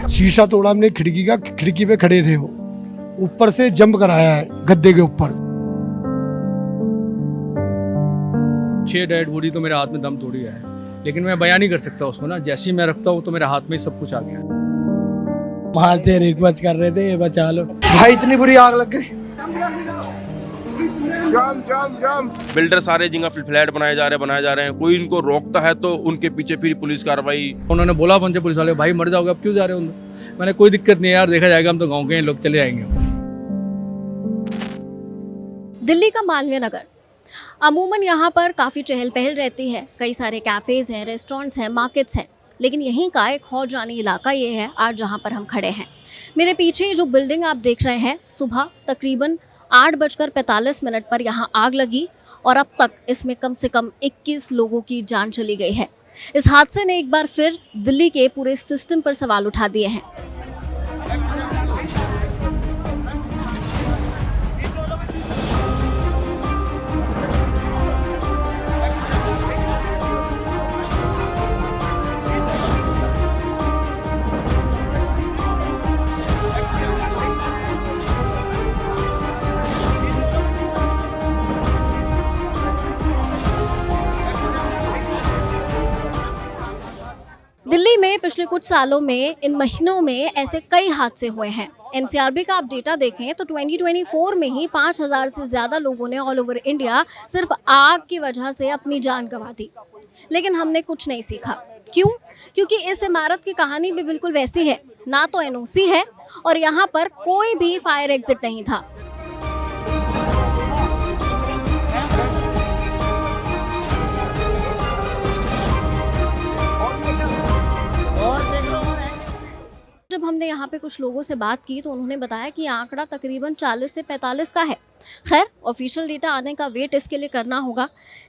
शीशा तोड़ा हमने खिड़की का, खिड़की पे खड़े थे वो, ऊपर से जंप कराया है गद्दे के ऊपर। 6 डेड बॉडी तो मेरे हाथ में दम तोड़ गया है, लेकिन मैं बयान नहीं कर सकता उसको ना। जैसे ही मैं रखता हूँ तो मेरे हाथ में ही सब कुछ आ गया है। बाहर से रिक्वेस्ट कर रहे थे ये बचा लो। भाई इतनी बुरी आग लग गई। बिल्डर सारे जगह फ्लैट बनाए जा रहे हैं, कोई इनको रोकता है तो उनके पीछे फिर पुलिस कार्रवाई। उन्होंने बोला पंचे पुलिस वाले, भाई मर जाओगे, अब क्यों जा रहे हो अंदर? मैंने कोई दिक्कत नहीं है यार, देखा जाएगा, हम तो गाँव के हैं, लोग चले जाएंगे। दिल्ली का मालवीय नगर, अमूमन यहाँ पर काफ़ी चहल पहल रहती है, कई सारे कैफ़ेज़ हैं, रेस्टोरेंट्स हैं, मार्केट्स हैं, लेकिन यहीं का एक खौजानी इलाका ये है आज जहाँ पर हम खड़े हैं। मेरे पीछे जो बिल्डिंग आप देख रहे हैं, सुबह तकरीबन 8:45 पर यहाँ आग लगी और अब तक इसमें कम से कम 21 लोगों की जान चली गई है। इस हादसे ने एक बार फिर दिल्ली के पूरे सिस्टम पर सवाल उठा दिए हैं। दिल्ली में पिछले कुछ सालों में, इन महीनों में ऐसे कई हादसे हुए हैं। एनसीआरबी का आप डेटा देखें तो 2024 में ही 5000 से ज़्यादा लोगों ने ऑल ओवर इंडिया सिर्फ आग की वजह से अपनी जान गंवा दी। लेकिन हमने कुछ नहीं सीखा। क्यों? क्योंकि इस इमारत की कहानी भी बिल्कुल वैसी है, ना तो एनओसी है और यहाँ पर कोई भी फायर एग्जिट नहीं था। जब हमने यहाँ पे कुछ लोगों से बात की तो उन्होंने बताया कि आंकड़ा तकरीबन 40 से 45 का है। खैर, ऑफिशियल डेटा आने का वेट इसके लिए करना होगा,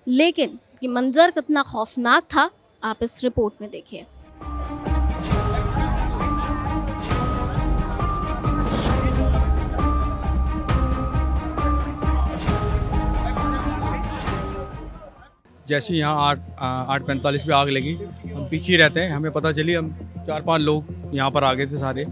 लेकिन ये मंजर कितना खौफनाक था आप इस रिपोर्ट में देखिए। जैसे ही यहाँ 8:45 पे आग लगी, हम पीछे रहते हैं, हमें पता चली, हम 4-5 लोग यहाँ पर आ गए थे सारे।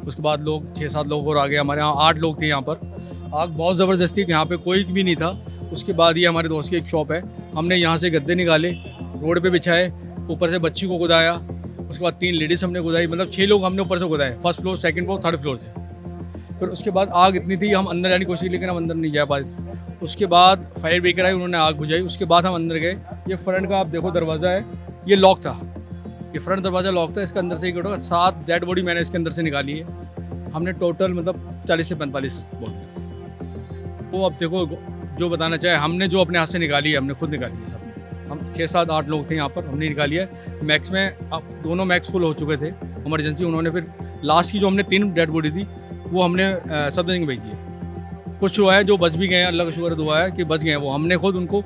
उसके बाद लोग 6-7 लोग और आ गए, हमारे यहाँ 8 लोग थे यहाँ पर। आग बहुत ज़बरदस्ती, यहाँ पे कोई भी नहीं था। उसके बाद ये हमारे दोस्त की एक शॉप है, हमने यहाँ से गद्दे निकाले, रोड पे बिछाए, ऊपर से बच्ची को कुदाया। उसके बाद 3 लेडीज़ हमने कुदाई, मतलब 6 लोग हमने ऊपर से कुदाए, first floor, second floor, third floor से। फिर उसके बाद आग इतनी थी, हम अंदर जाने की कोशिश की, लेकिन हम अंदर नहीं जा पाए थे। उसके बाद फायर ब्रिगेड आई, उन्होंने आग बुझाई। उसके बाद हम अंदर गए। ये फ्रंट का आप देखो दरवाज़ा है, ये लॉक था, ये फ्रंट दरवाज़ा लॉक था। इसके अंदर से 7 डेड बॉडी मैंने इसके अंदर से निकाली है। हमने टोटल मतलब 40 से 45 बॉडी। वो अब देखो जो बताना चाहे, हमने जो अपने हाथ से निकाली है, हमने खुद निकाली है सबने। हम 6-7-8 लोग थे यहाँ पर, हमने निकाली है। मैक्स में अब दोनों मैक्स फुल हो चुके थे इमरजेंसी। उन्होंने फिर लास्ट की जो हमने 3 डेड बॉडी थी वो हमने सब जगह भेजी है। कुछ हुआ है जो बच भी गए हैं, अल्लाह का शुक्र दुआ है कि बच गए हैं। वो हमने खुद उनको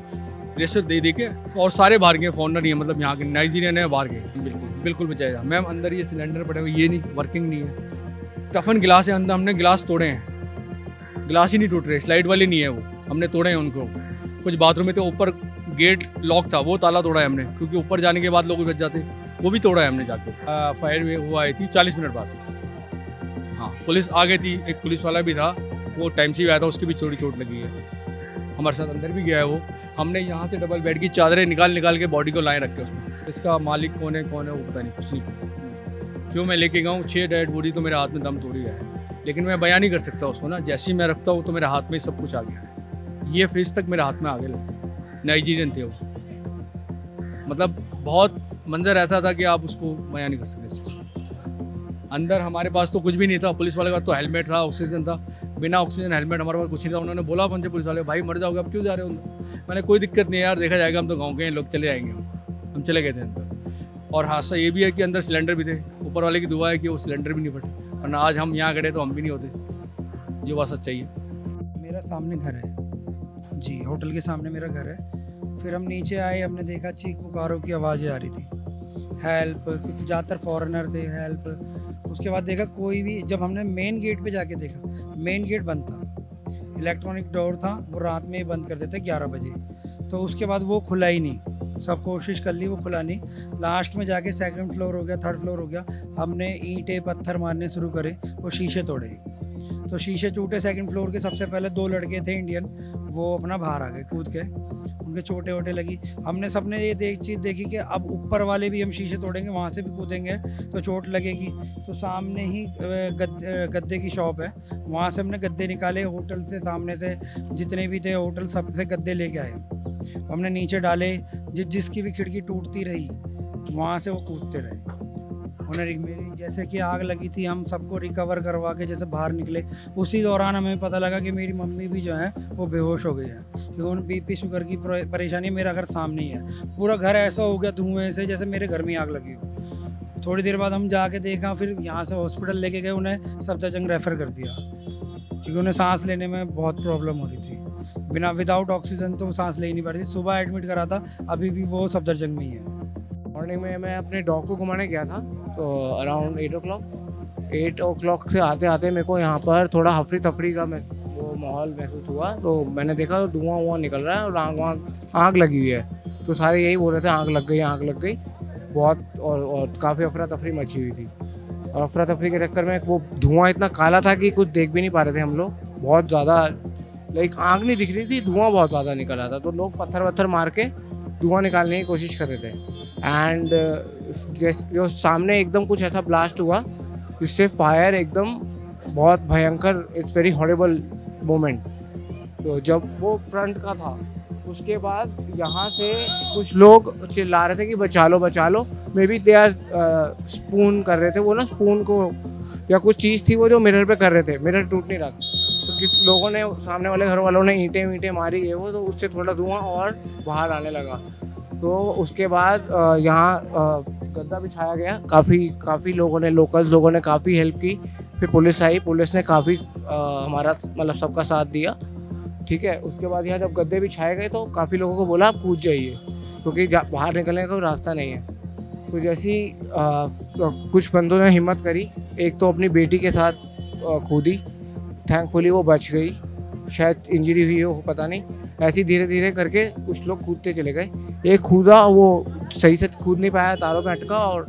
रेसर दे के, और सारे बाहर गए, फॉरनर ही है, मतलब यहाँ के नाइजीरियन है, बाहर गए। बिल्कुल बचाया। मैम अंदर ये सिलेंडर पड़े हुए, ये नहीं वर्किंग नहीं है। टफन गिलास है अंदर, हमने गिलास तोड़े हैं, गिलास ही नहीं टूट रहे, स्लाइड वाले नहीं है वो, हमने तोड़े हैं उनको। कुछ बाथरूम में थे, ऊपर गेट लॉक था, वो ताला तोड़ा है हमने, क्योंकि ऊपर जाने के बाद लोग बच जाते, वो भी तोड़ा है हमने जाके। फायर में वो आई थी 40 मिनट बाद। हाँ, पुलिस आ गई थी, एक पुलिस वाला भी था, वो टाइम से भी आया था, उसकी भी चोरी चोट लगी है। हमारे साथ अंदर भी गया है वो। हमने यहाँ से डबल बेड की चादरें निकाल के बॉडी को लाए रखे उसमें। इसका मालिक कौन है वो पता नहीं, कुछ नहीं पता। जो मैं लेके गया हूँ 6 डेड बॉडी तो मेरे हाथ में दम तोड़ गया है, लेकिन मैं बयान नहीं कर सकता उसको ना। जैसे ही मैं रखता हूँ तो मेरे हाथ में ही सब कुछ आ गया है। ये फेस तक मेरे हाथ में आ गया। नाइजीरियन थे वो, मतलब बहुत मंजर ऐसा था कि आप उसको बयान नहीं कर सकते। अंदर हमारे पास तो कुछ भी नहीं था, पुलिस वाले का तो हेलमेट था, ऑक्सीजन था। बिना ऑक्सीजन हेलमेट हमारे पास कुछ नहीं था। उन्होंने बोला पंचे पुलिस वाले, भाई मर जाओगे, अब क्यों जा रहे हो अंदर? मैंने कोई दिक्कत नहीं है यार, देखा जाएगा, हम तो गाँव के हैं, लोग चले जाएंगे। हम चले गए थे अंदर। और हादसा ये भी है कि अंदर सिलेंडर भी थे, ऊपर वाले की दुआ है कि वो सिलेंडर भी नहीं फटे, वरना आज हम यहाँ खड़े तो हम भी नहीं होते। जो बात सच्चाई है। मेरा सामने घर है जी, होटल के सामने मेरा घर है। फिर हम नीचे आए, हमने देखा चीख पुकारों की आवाज़ें आ रही थी, हेल्प, ज़्यादातर फॉरेनर थे, हेल्प। उसके बाद देखा कोई भी, जब हमने मेन गेट पे जाके देखा, मेन गेट बंद था, इलेक्ट्रॉनिक डोर था, वो रात में ही बंद कर देते 11 बजे, तो उसके बाद वो खुला ही नहीं। सब कोशिश कर ली, वो खुला नहीं। लास्ट में जाके सेकंड फ्लोर हो गया, थर्ड फ्लोर हो गया, हमने ईंटें पत्थर मारने शुरू करे, वो शीशे तोड़े। तो शीशे टूटे सेकंड फ्लोर के। सबसे पहले 2 लड़के थे इंडियन, वो अपना बाहर आ गए कूद के, उनके चोटें वोटें लगी। हमने सबने ये चीज़ देखी कि अब ऊपर वाले भी हम शीशे तोड़ेंगे, वहाँ से भी कूदेंगे तो चोट लगेगी। तो सामने ही गद्दे की शॉप है, वहाँ से हमने गद्दे निकाले, होटल से सामने से जितने भी थे होटल सब से गद्दे लेके आए। हमने नीचे डाले, जिसकी भी खिड़की टूटती रही वहाँ से वो कूदते रहे। उन्हें मेरी जैसे कि आग लगी थी, हम सबको रिकवर करवा के जैसे बाहर निकले, उसी दौरान हमें पता लगा कि मेरी मम्मी भी जो है वो बेहोश हो गई है, क्योंकि उन बीपी शुगर की परेशानी मेरा घर सामने ही है। पूरा घर ऐसा हो गया धुएं से जैसे मेरे घर में आग लगी हो। थोड़ी देर बाद हम जाके देखा, फिर यहाँ से हॉस्पिटल लेके गए, उन्हें सफदरजंग रेफ़र कर दिया, क्योंकि उन्हें सांस लेने में बहुत प्रॉब्लम हो रही थी। विदाउट ऑक्सीजन तो सांस ले ही नहीं पा रही थी। सुबह एडमिट करा था, अभी भी वो सफदरजंग में ही है। मॉर्निंग में मैं अपने डॉग को घुमाने गया था, तो अराउंड 8 o'clock से आते आते मेरे को यहाँ पर थोड़ा हफरी तफरी का वो माहौल महसूस हुआ। तो मैंने देखा तो धुआं निकल रहा है और आग लगी हुई है। तो सारे यही बोल रहे थे आग लग गई बहुत, और काफ़ी अफरा तफरी मची हुई थी। और अफरा तफरी के चक्कर में वो धुआं इतना काला था कि कुछ देख भी नहीं पा रहे थे हम लोग। बहुत ज़्यादा आग नहीं दिख रही थी, धुआं बहुत ज़्यादा निकल रहा था। तो लोग पत्थर वत्थर मार के धुआं निकालने की कोशिश कर रहे थे। एंड जो सामने एकदम कुछ ऐसा ब्लास्ट हुआ जिससे फायर एकदम बहुत भयंकर, इट्स वेरी हॉरिबल मोमेंट। तो जब वो फ्रंट का था, उसके बाद यहाँ से कुछ लोग चिल्ला रहे थे कि बचा लो। Maybe they are spoon कर रहे थे, वो ना स्पून को या कुछ चीज़ थी वो जो मिरर पे कर रहे थे, मिरर टूट नहीं रहा था। तो किस लोगों ने, सामने वाले घर वालों ने ईंटें मारी है वो, तो उससे थोड़ा धुआं और बाहर आने लगा। तो उसके बाद यहाँ गद्दा बिछाया गया, काफ़ी लोगों ने, लोकल्स लोगों ने काफ़ी हेल्प की। फिर पुलिस आई, पुलिस ने काफ़ी हमारा मतलब सबका साथ दिया, ठीक है। उसके बाद यहाँ जब गद्दे बिछाए गए तो काफ़ी लोगों को बोला आप कूद जाइए, क्योंकि बाहर निकलने का कोई रास्ता नहीं है। तो जैसी कुछ बंदों ने हिम्मत करी, एक तो अपनी बेटी के साथ कूदी, थैंकफुली वो बच गई, शायद इंजरी हुई हो पता नहीं। ऐसे धीरे धीरे करके कुछ लोग कूदते चले गए। एक कूदा, वो सही से कूद नहीं पाया, तारों में अटका और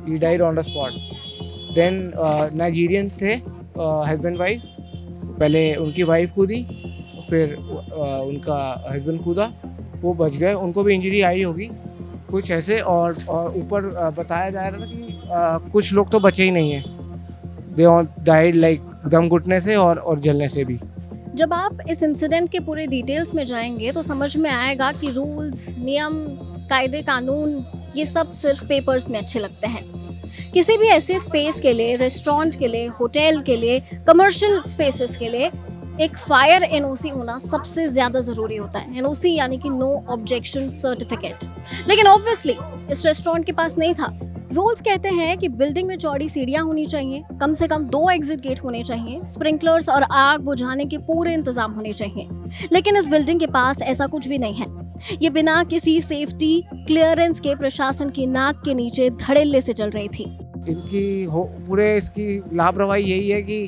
he died on the spot. Then Nigerian थे हस्बैंड वाइफ, पहले उनकी वाइफ कूदी, फिर उनका हस्बैंड कूदा, वो बच गए। उनको भी इंजरी आई होगी कुछ ऐसे। और ऊपर बताया जा रहा था कि कुछ लोग तो बचे ही नहीं हैं, दे डाइड दम घुटने से और जलने से भी। जब आप इस इंसिडेंट के पूरे डिटेल्स में जाएंगे तो समझ में आएगा कि रूल्स, नियम, कायदे कानून ये सब सिर्फ पेपर्स में अच्छे लगते हैं। किसी भी ऐसे स्पेस के लिए, रेस्टोरेंट के लिए, होटल के लिए, कमर्शियल स्पेसेस के लिए एक फायर एनओसी होना सबसे ज़्यादा ज़रूरी होता है। एनओसी यानी कि नो ऑब्जेक्शन सर्टिफिकेट। लेकिन ऑब्वियसली इस रेस्टोरेंट के पास नहीं था। रूल्स कहते हैं कि बिल्डिंग में चौड़ी सीढ़ियां होनी चाहिए, कम से कम 2 एग्जिट गेट होने चाहिए, स्प्रिंकलर्स और आग बुझाने के पूरे इंतजाम होने चाहिए। लेकिन इस बिल्डिंग के पास ऐसा कुछ भी नहीं है। ये बिना किसी सेफ्टी क्लियरेंस के प्रशासन की नाक के नीचे धड़ल्ले से चल रही थी। इनकी पूरे इसकी लापरवाही यही है कि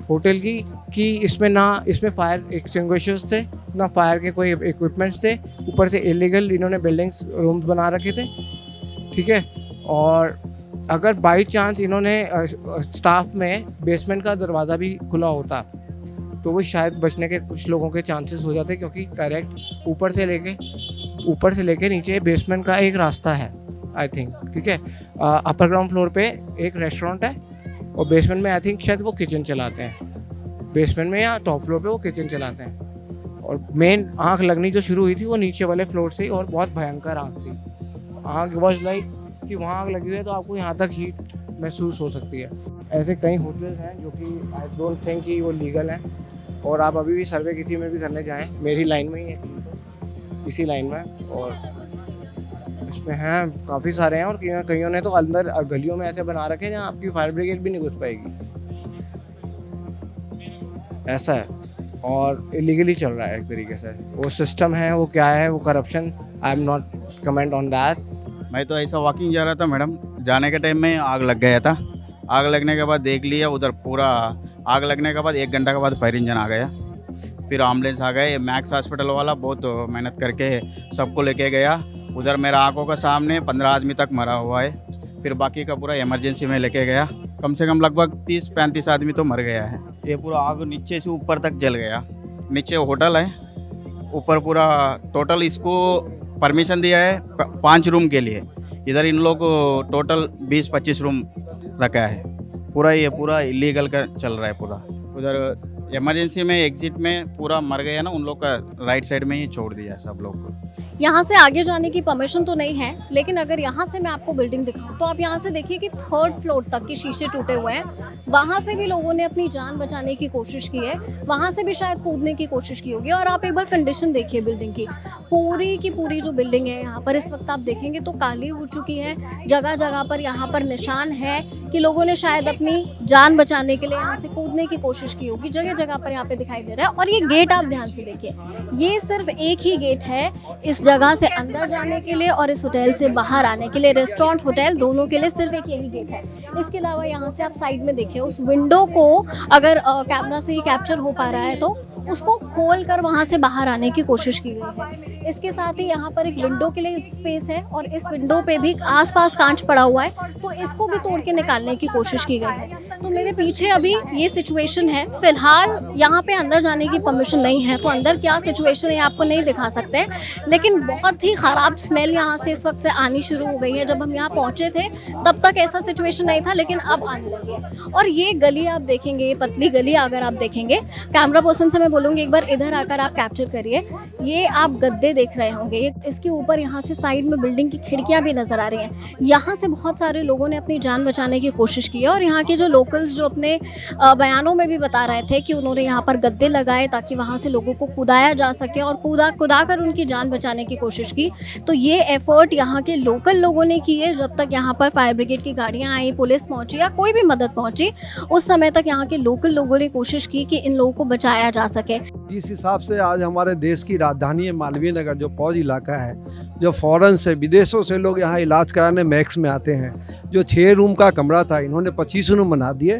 होटल की, कि इसमें फायर एक्सटिंग्विशर्स थे, ना फायर के कोई इक्विपमेंट्स थे। ऊपर से इलीगल इन्होंने बिल्डिंग्स रूम्स बना रखे थे, ठीक है। और अगर बाई चांस इन्होंने स्टाफ में बेसमेंट का दरवाज़ा भी खुला होता तो वो शायद बचने के कुछ लोगों के चांसेस हो जाते, क्योंकि डायरेक्ट ऊपर से लेके नीचे बेसमेंट का एक रास्ता है आई थिंक, ठीक है। अपर ग्राउंड फ्लोर पे एक रेस्टोरेंट है और बेसमेंट में आई थिंक शायद वो किचन चलाते हैं। बेसमेंट में या टॉप फ्लोर पे वो किचन चलाते हैं। और मेन आग लगनी जो शुरू हुई थी वो नीचे वाले फ्लोर से ही, और बहुत भयंकर आग थी। आग वॉज लाइक कि वहाँ आग लगी हुई है तो आपको यहाँ तक हीट महसूस हो सकती है। ऐसे कई होटल्स हैं जो कि आई डोंट थिंक कि वो लीगल हैं, और आप अभी भी सर्वे किसी में भी करने जाएँ, मेरी लाइन में ही है, इसी लाइन में, और इसमें हैं काफ़ी सारे हैं। और कईयों ने तो अंदर गलियों में ऐसे बना रखे हैं जहाँ आपकी फायर ब्रिगेड भी नहीं घुस पाएगी, ऐसा है। और इलीगली चल रहा है एक तरीके से। वो सिस्टम है, वो क्या है, वो corruption, I am not comment on that. मैं तो ऐसा वॉकिंग जा रहा था मैडम, जाने के टाइम में आग लग गया था। आग लगने के बाद देख लिया उधर पूरा, आग लगने के बाद 1 घंटा के बाद फायर इंजन आ गया, फिर एम्बुलेंस आ गए। मैक्स हॉस्पिटल वाला बहुत मेहनत करके सबको लेके गया, उधर मेरा आंखों का सामने 15 आदमी तक मरा हुआ है। फिर बाकी का पूरा इमरजेंसी में लेके गया, कम से कम लगभग 30-35 आदमी तो मर गया है। ये पूरा आग नीचे से ऊपर तक जल गया। नीचे होटल है, ऊपर पूरा टोटल इसको परमिशन दिया है 5 रूम के लिए। इधर इन लोग टोटल 20-25 रूम रखा है। पूरा ये पूरा इलीगल का चल रहा है पूरा। उधर इमरजेंसी में एग्जिट में पूरा मर गया ना, उन लोग का राइट साइड में ही छोड़ दिया सब लोग को। यहाँ से आगे जाने की परमिशन तो नहीं है, लेकिन अगर यहाँ से मैं आपको बिल्डिंग दिखाऊं तो आप यहाँ से देखिए कि 3rd फ्लोर तक के शीशे टूटे हुए हैं। वहाँ से भी लोगों ने अपनी जान बचाने की कोशिश की है, वहाँ से भी शायद कूदने की कोशिश की होगी। और आप एक बार कंडीशन देखिए बिल्डिंग की पूरी जो बिल्डिंग है यहाँ पर इस वक्त आप देखेंगे तो काली हो चुकी है। जगह जगह पर यहाँ पर निशान है कि लोगों ने शायद अपनी जान बचाने के लिए यहाँ से कूदने की कोशिश की होगी। जगह जगह पर यहाँ पे दिखाई दे रहा है। और ये गेट आप ध्यान से देखिए, ये सिर्फ एक ही गेट है इस जगह से अंदर जाने के लिए और इस होटल से बाहर आने के लिए। रेस्टोरेंट होटल दोनों के लिए सिर्फ एक यही गेट है। इसके अलावा यहाँ से आप साइड में देखिए, उस विंडो को अगर कैमरा से ही कैप्चर हो पा रहा है तो उसको खोल कर वहाँ से बाहर आने की कोशिश की गई है। इसके साथ ही यहाँ पर एक विंडो के लिए स्पेस है और इस विंडो पे भी आसपास कांच पड़ा हुआ है, तो इसको भी तोड़ के निकालने की कोशिश की गई है। तो मेरे पीछे अभी ये सिचुएशन है। फिलहाल यहाँ पे अंदर जाने की परमिशन नहीं है, तो अंदर क्या सिचुएशन है आपको नहीं दिखा सकते, लेकिन बहुत ही ख़राब स्मेल यहाँ से इस वक्त से आनी शुरू हो गई है। जब हम यहाँ पहुँचे थे तब तक ऐसा सिचुएशन नहीं था, लेकिन अब आने लगी है। और ये गली आप देखेंगे, ये पतली गली अगर आप देखेंगे, कैमरा पर्सन से मैं बोलूँगी एक बार इधर आकर आप कैप्चर करिए। ये आप गद्दे देख रहे होंगे, इसके ऊपर यहाँ से साइड में बिल्डिंग की खिड़कियाँ भी नज़र आ रही हैं। यहाँ से बहुत सारे लोगों ने अपनी जान बचाने की कोशिश की है। और यहाँ के जो लोकल्स जो अपने बयानों में भी बता रहे थे कि उन्होंने यहाँ पर गद्दे लगाए ताकि वहाँ से लोगों को कुदाया जा सके और कुदा कर उनकी जान बचाने की कोशिश की। तो ये एफर्ट यहाँ के लोकल लोगों ने की है। जब तक यहाँ पर फायर ब्रिगेड की गाड़ियाँ आई, पुलिस पहुँची या कोई भी मदद पहुँची, उस समय तक यहाँ के लोकल लोगों ने कोशिश की कि इन लोगों को बचाया जा सके। इस हिसाब से आज हमारे देश की राजधानी है मालवीय नगर, जो फौज इलाका है, जो फॉरेन से विदेशों से लोग यहाँ इलाज कराने मैक्स में आते हैं। जो 6 रूम का कमरा था इन्होंने 25 रूम बना दिए।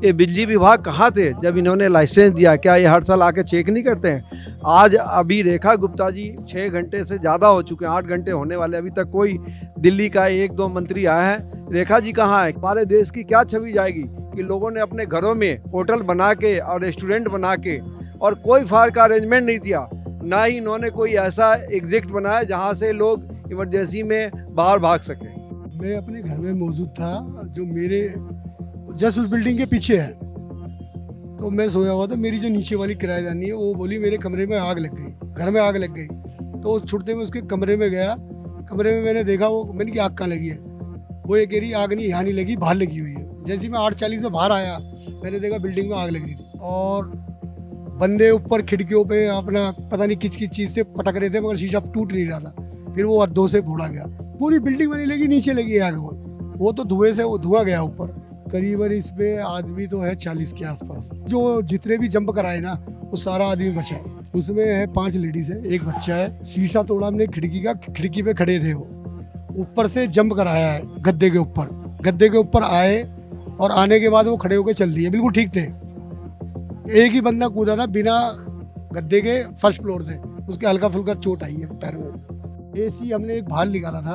ये बिजली विभाग कहाँ थे जब इन्होंने लाइसेंस दिया? क्या ये हर साल आके चेक नहीं करते हैं? आज अभी रेखा गुप्ता जी 6 घंटे से ज़्यादा हो चुके हैं, 8 घंटे होने वाले, अभी तक कोई दिल्ली का 1-2 मंत्री आया है। रेखा जी कहाँ है? हमारे देश की क्या छवि जाएगी कि लोगों ने अपने घरों में होटल बना के और रेस्टोरेंट बना के और कोई फायर का अरेंजमेंट नहीं किया, ना ही इन्होंने कोई ऐसा एग्जिट बनाया जहां से लोग इमरजेंसी में बाहर भाग सकें। मैं अपने घर में मौजूद था, जो मेरे जस्ट उस बिल्डिंग के पीछे है। तो मैं सोया हुआ था, मेरी जो नीचे वाली किराएदारनी है वो बोली मेरे कमरे में आग लग गई, घर में आग लग गई। तो छुटते में उसके कमरे में गया, कमरे में मैंने देखा, मैंने की आग कहाँ लगी है? वो ये कह रही आग नहीं यहाँ नहीं लगी, बाहर लगी हुई है। जैसे मैं 8:40 में बाहर आया, मैंने देखा बिल्डिंग में आग लग रही थी और बंदे ऊपर खिड़कियों पे अपना पता नहीं किस चीज़ से पटक रहे थे, मगर शीशा टूट नहीं रहा था। फिर वो हथों से फोड़ा गया। पूरी बिल्डिंग में नहीं लगी, नीचे लगी है आग। वो तो धुएं से वो धुआं गया ऊपर। करीबन इसमें आदमी तो है 40 के आसपास। जो जितने भी जंप कराए ना वो सारा आदमी बचा। उसमें है 5 लेडीज है, एक बच्चा है। शीशा तोड़ा हमने खिड़की का, खिड़की पे खड़े थे वो, ऊपर से जंप कराया है गद्दे के ऊपर। गद्दे के ऊपर आए और आने के बाद वो खड़े होकर चल दिए, बिल्कुल ठीक थे। एक ही बंदा कूदा था बिना गद्दे के, फर्स्ट फ्लोर से, उसके हल्का फुल्का चोट आई है पैर में। एसी हमने एक बाहर निकाला था,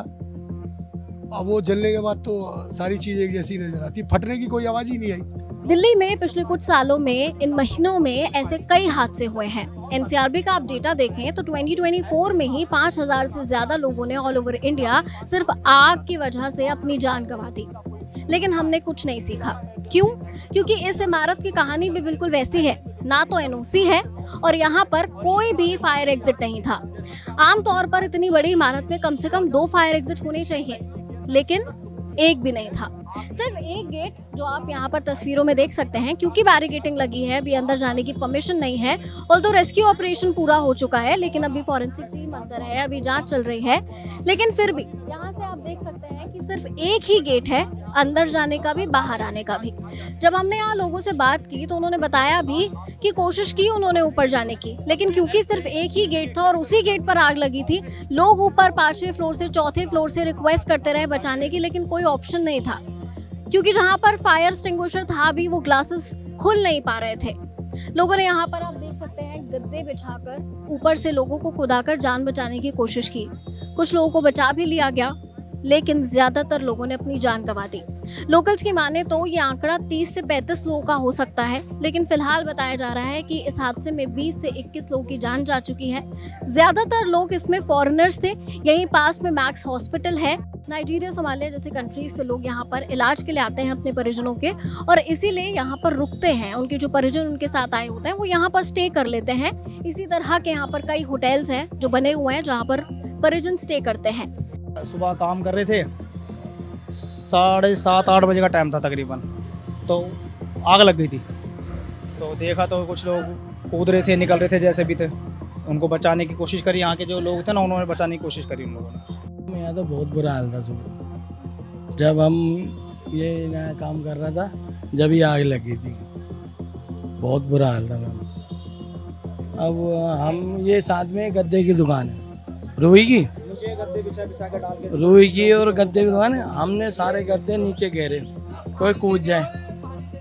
अब वो जलने के बाद तो सारी चीज़ एक जैसी नजर आती, फटने की कोई आवाज़ ही नहीं आई। दिल्ली में पिछले कुछ सालों में इन महीनों में ऐसे कई हादसे हुए हैं। एनसीआरबी का आप डेटा देखें तो 2024 में ही 5000 से ज़्यादा लोगों ने ऑल ओवर इंडिया सिर्फ आग की वजह से अपनी जान गंवा दी। लेकिन हमने कुछ नहीं सीखा। क्यों? क्योंकि इस इमारत की कहानी भी बिल्कुल वैसी है, ना तो एनओसी है और यहाँ पर कोई भी फायर एग्जिट नहीं था। आमतौर पर इतनी बड़ी इमारत में कम से कम 2 फायर एग्जिट होने चाहिए, लेकिन एक भी नहीं था। सिर्फ एक गेट जो आप यहाँ पर तस्वीरों में देख सकते हैं, क्योंकि बैरिकेडिंग लगी है, अभी अंदर जाने की परमिशन नहीं है। ऑल्दो रेस्क्यू ऑपरेशन पूरा हो चुका है, लेकिन अभी फॉरेंसिक टीम अंदर है, अभी जांच चल रही है। लेकिन फिर भी यहाँ से आप देख सकते हैं कि सिर्फ एक ही गेट है, अंदर जाने का भी, बाहर आने का भी। जब हमने यहाँ लोगों से बात की तो उन्होंने बताया भी कि कोशिश की उन्होंने ऊपर जाने की, लेकिन क्योंकि सिर्फ एक ही गेट था और उसी गेट पर आग लगी थी, लोग ऊपर 5वें फ्लोर से 4थे फ्लोर से रिक्वेस्ट करते रहे बचाने की, लेकिन कोई ऑप्शन नहीं था। क्योंकि जहाँ पर फायर एक्सटिंग्विशर था भी वो ग्लासेस खुल नहीं पा रहे थे। लोगों ने यहाँ पर आप देख सकते हैं गद्दे बिछाकर ऊपर से लोगों को कुदाकर जान बचाने की कोशिश की। कुछ लोगों को बचा भी लिया गया, लेकिन ज्यादातर लोगों ने अपनी जान गंवा दी। लोकल्स की माने तो ये आंकड़ा 30 से 35 लोगों का हो सकता है, लेकिन फिलहाल बताया जा रहा है कि इस हादसे में 20 से 21 लोगों की जान जा चुकी है। ज्यादातर लोग इसमें फॉरेनर्स थे। यहीं पास में मैक्स हॉस्पिटल है। नाइजीरिया, सोमालिया जैसे कंट्रीज से लोग यहाँ पर इलाज के लिए आते हैं अपने परिजनों के, और इसीलिए यहाँ पर रुकते हैं। उनके जो परिजन उनके साथ आए होते हैं वो यहाँ पर स्टे कर लेते हैं। इसी तरह के यहाँ पर कई होटल्स हैं जो बने हुए हैं जहाँ पर परिजन स्टे करते हैं। सुबह काम कर रहे थे, 7:30-8 बजे का टाइम था तकरीबन, तो आग लग गई थी। तो देखा तो कुछ लोग कूद रहे थे, निकल रहे थे जैसे भी थे, उनको बचाने की कोशिश करी। यहाँ के जो लोग थे ना, उन्होंने बचाने की कोशिश करी उन लोगों ने। यहाँ तो बहुत बुरा हाल था सुबह, जब हम ये नया काम कर रहा था, जब ही आग लगी थी। बहुत बुरा हाल था मैम। अब हम ये साथ में गद्दे की दुकान है, रुई की, नीचे गद्दे बिछा के डाल के, रुई की और गद्दे की दुकान है। हमने सारे गद्दे नीचे घेरे, कोई कूद जाए,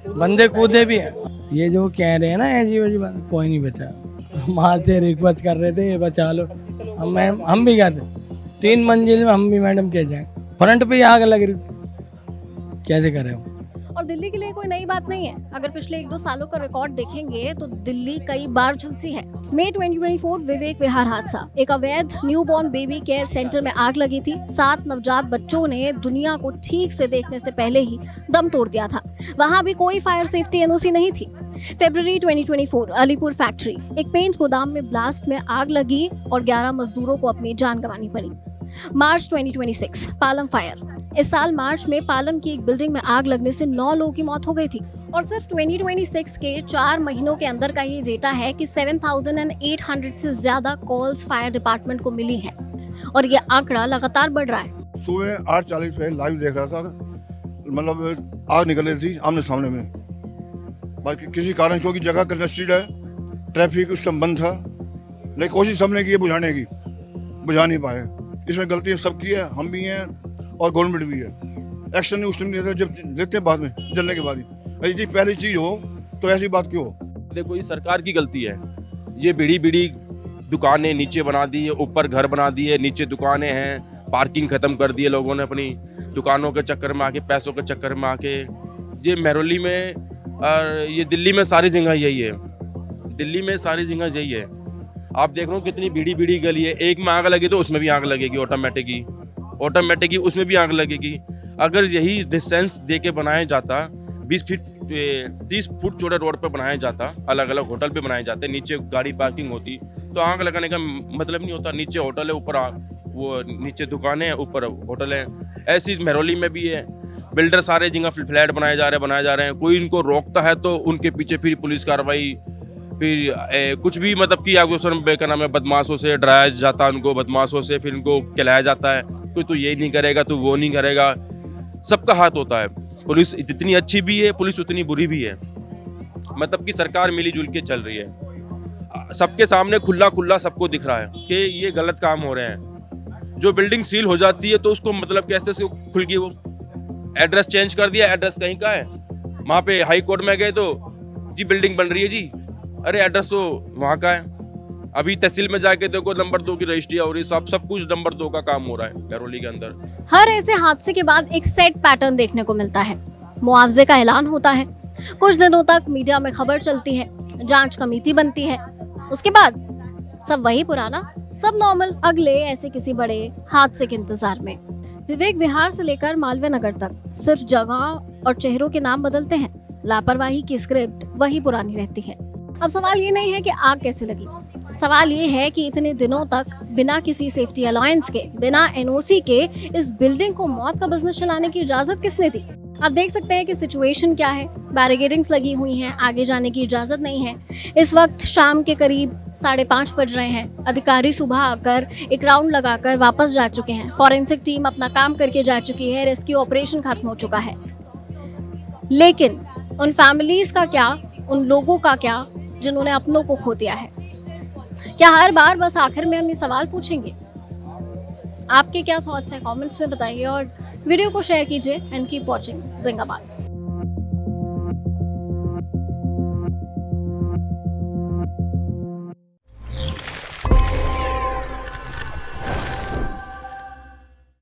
बंदे कूदे भी हैं। ये जो कह रहे हैं ना ऐसी वैसी बात, कोई नहीं बचा। वहाँ से रिक्वेस्ट कर रहे थे, ये बचा लो। हम भी गए थे 3 मंजिल में, हम भी मैडम कह जाए, फ्रंट पे ही आग लग रही थी, कैसे करें हम। और दिल्ली के लिए कोई नई बात नहीं है। अगर पिछले 1-2 सालों का रिकॉर्ड देखेंगे तो दिल्ली कई बार झुलसी है। मई 2024 विवेक विहार हादसा, एक अवैध न्यूबॉर्न बेबी केयर सेंटर में आग लगी थी। 7 नवजात बच्चों ने दुनिया को ठीक से देखने से पहले ही दम तोड़ दिया था। वहां भी कोई फायर सेफ्टी एनओसी नहीं थी। फरवरी 2024 अलीपुर फैक्ट्री, एक पेंट गोदाम में ब्लास्ट में आग लगी और 11 मजदूरों को अपनी जान गंवानी पड़ी। मार्च 2026 पालम फायर, इस साल मार्च में पालम की एक बिल्डिंग में आग लगने से 9 लोगों की मौत हो गई थी। और सिर्फ 2026 के 4 महीनों के अंदर का ये डेटा है कि 7,800 से ज्यादा कॉल्स फायर डिपार्टमेंट को मिली हैं और ये आंकड़ा लगातार बढ़ रहा है। सुबह 8:40 पे लाइव देख रहा था, मतलब आग निकल रही थी आमने सामने में। बाकी किसी कारण, क्योंकि जगह कंजेस्टेड है, ट्रैफिक उस टाइम बंद था, लेकिन कोशिश हमने की बुझाने की, बुझा नहीं पाए। इसमें गलती सबकी है, हम भी हैं और गवर्नमेंट भी है। एक्शन नहीं उस टाइम नहीं लेते, जब लेते हैं बाद में, जलने के बाद ही। अरे जी पहली चीज हो तो ऐसी बात क्यों हो? देखो ये सरकार की गलती है। ये बड़ी दुकानें नीचे बना दी है, ऊपर घर बना दिए, नीचे दुकानें हैं, पार्किंग खत्म कर दी है लोगों ने अपनी दुकानों के चक्कर में आके, पैसों के चक्कर में आके। ये महरौली में और ये दिल्ली में सारी जगह यही है, दिल्ली में सारी जगह यही है। आप देख रहे हो कितनी बड़ी गली है, एक में आग लगी तो उसमें भी आग लगेगी, ऑटोमेटिक ही उसमें भी आग लगेगी। अगर यही डिस्टेंस दे के बनाया जाता, 20 फीट 30 फुट चौड़े रोड पे बनाया जाता, अलग अलग होटल पे बनाए जाते, नीचे गाड़ी पार्किंग होती, तो आग लगाने का मतलब नहीं होता। नीचे होटल है, ऊपर वो नीचे दुकानें हैं, ऊपर होटल है। ऐसी महरौली में भी है, बिल्डर सारे जगह फ्लैट बनाए जा रहे हैं। कोई इनको रोकता है तो उनके पीछे फिर पुलिस कार्रवाई, फिर कुछ भी मतलब कि क्या नाम है, बदमाशों से डराया जाता है उनको, बदमाशों से फिर उनको खिलाया जाता है, कोई तो ये नहीं करेगा तो वो नहीं करेगा। सबका हाथ होता है। पुलिस इतनी अच्छी भी है, पुलिस उतनी बुरी भी है। मतलब कि सरकार मिली-जुल के चल रही है, सबके सामने खुला सबको दिख रहा है कि ये गलत काम हो रहे हैं। जो बिल्डिंग सील हो जाती है तो उसको मतलब कैसे से खुल गई, वो एड्रेस चेंज कर दिया, एड्रेस कहीं का है, वहाँ पे हाई कोर्ट में गए तो जी बिल्डिंग बन रही है जी, अरे एड्रेस तो वहाँ का है। अभी तहसील में जाके देखो नंबर 2 की रजिस्ट्री हो रही, सब कुछ नंबर 2 का काम हो रहा है महरौली के अंदर। हर ऐसे हादसे के बाद एक सेट पैटर्न देखने को मिलता है। मुआवजे का ऐलान होता है, कुछ दिनों तक मीडिया में खबर चलती है, जांच कमेटी बनती है, उसके बाद सब वही पुराना, सब नॉर्मल, अगले ऐसे किसी बड़े हादसे के इंतजार में। विवेक विहार से लेकर मालवीय नगर तक सिर्फ जगह और चेहरों के नाम बदलते हैं, लापरवाही की स्क्रिप्ट वही पुरानी रहती है। अब सवाल ये नहीं है कि आग कैसे लगी, सवाल ये है कि इतने दिनों तक बिना किसी सेफ्टी अलायंस के, बिना एनओसी के इस बिल्डिंग को मौत का बिजनेस चलाने की इजाजत किसने दी। आप देख सकते हैं कि सिचुएशन क्या है, बैरिकेडिंग्स लगी हुई हैं, आगे जाने की इजाजत नहीं है। इस वक्त शाम के करीब 5:30 बज रहे हैं। अधिकारी सुबह आकर एक राउंड लगाकर वापस जा चुके हैं। फॉरेंसिक टीम अपना काम करके जा चुकी है, रेस्क्यू ऑपरेशन खत्म हो चुका है। लेकिन उन फैमिलीज का क्या, उन लोगों का क्या जिन्होंने अपनों को खो दिया है? क्या हर बार बस आखिर में हम ये सवाल पूछेंगे? आपके क्या थॉट्स हैं, कमेंट्स में बताइए और वीडियो को शेयर कीजिए एंड कीप वॉचिंग जिंगाबाद।